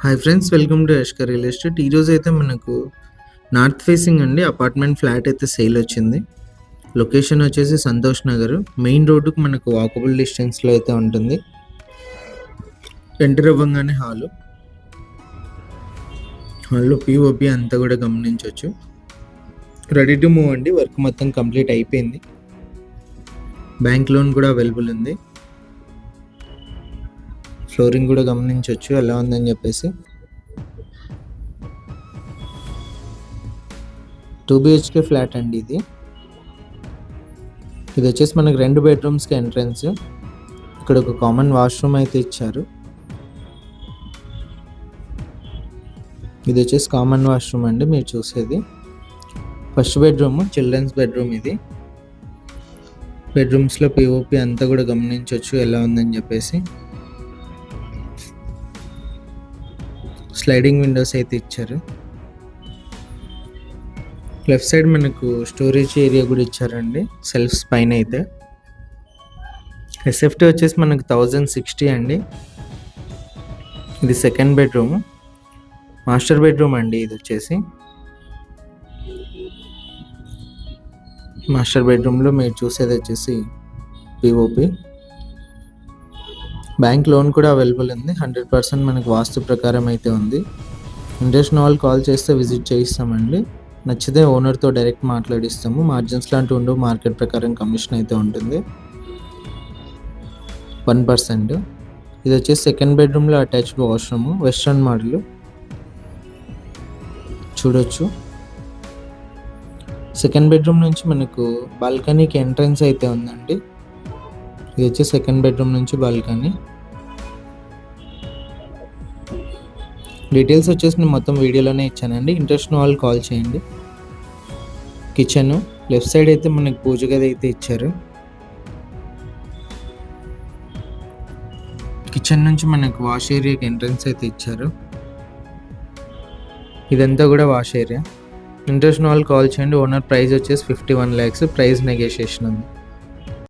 Hi friends, welcome to Yashkar real estate. ఈరోజు అయితే మనకు నార్త్ ఫేసింగ్ అండి అపార్ట్మెంట్ ఫ్లాట్ అయితే సేల్ వచ్చింది. లొకేషన్ వచ్చేసి సంతోష్ నగర్, మెయిన్ రోడ్డుకు మనకు వాకబుల్ డిస్టెన్స్లో అయితే ఉంటుంది. ఎంటర్ అవ్వగానే హాల్లో పిఓపి అంతా కూడా గమనించవచ్చు. రెడీ టు మూవ్ అండి, వర్క్ మొత్తం కంప్లీట్ అయిపోయింది. బ్యాంక్ లోన్ కూడా అవైలబుల్ ఉంది. ఫ్లోరింగ్ కూడా గమనించవచ్చు ఎలా ఉందని చెప్పేసి. 2 BHK ఫ్లాట్ అండి ఇది వచ్చేసి మనకు 2 బెడ్రూమ్స్కి ఎంట్రన్స్. ఇక్కడ ఒక కామన్ వాష్రూమ్ అయితే ఇచ్చారు. ఇది వచ్చేసి కామన్ వాష్రూమ్ అండి మీరు చూసేది. First bedroom children's bedroom. ఇది బెడ్రూమ్స్లో పిఓపి అంతా కూడా గమనించవచ్చు ఎలా ఉందని చెప్పేసి. స్లైడింగ్ విండోస్ అయితే ఇచ్చారు. లెఫ్ట్ సైడ్ మనకు స్టోరేజ్ ఏరియా కూడా ఇచ్చారండి సెల్ఫ్స్ పైన అయితే. ఎస్ఎఫ్టీ వచ్చేసి మనకు 1060 అండి. ఇది సెకండ్ బెడ్రూమ్, మాస్టర్ బెడ్రూమ్ అండి. ఇది వచ్చేసి మాస్టర్ బెడ్రూమ్లో మీరు చూసేది వచ్చేసి పిఓపి. బ్యాంక్ లోన్ కూడా అవైలబుల్ ఉంది. 100% మనకు వాస్తు ప్రకారం అయితే ఉంది. ఇంట్రెస్ట్ ఉన్న వాళ్ళు కాల్ చేస్తే విజిట్ చేయిస్తామండి. నచ్చితే ఓనర్తో డైరెక్ట్ మాట్లాడిస్తాము. మార్జిన్స్ లాంటివి ఉండవు, మార్కెట్ ప్రకారం కమిషన్ అయితే ఉంటుంది 1%. ఇది వచ్చేసి సెకండ్ బెడ్రూమ్లో అటాచ్డ్ వాష్రూమ్, వెస్ట్రన్ మోడల్ చూడొచ్చు. సెకండ్ బెడ్రూమ్ నుంచి మనకు బాల్కనీకి ఎంట్రన్స్ అయితే ఉందండి. ఇది వచ్చి సెకండ్ బెడ్రూమ్ నుంచి బాల్కనీ. డీటెయిల్స్ వచ్చేసి నేను మొత్తం వీడియోలోనే ఇచ్చానండి. ఇంట్రెస్ట్ ఉన్న వాళ్ళు కాల్ చేయండి. కిచెన్ లెఫ్ట్ సైడ్ అయితే మనకు పూజ గది అయితే ఇచ్చారు. కిచెన్ నుంచి మనకు వాష్ ఏరియాకి ఎంట్రన్స్ అయితే ఇచ్చారు. ఇదంతా కూడా వాష్ ఏరియా. ఇంట్రెస్ట్ ఉన్న వాళ్ళు కాల్ చేయండి. ఓనర్ ప్రైస్ వచ్చేసి 51 lakhs, ప్రైస్ నెగోషియేషన్ ఉంది.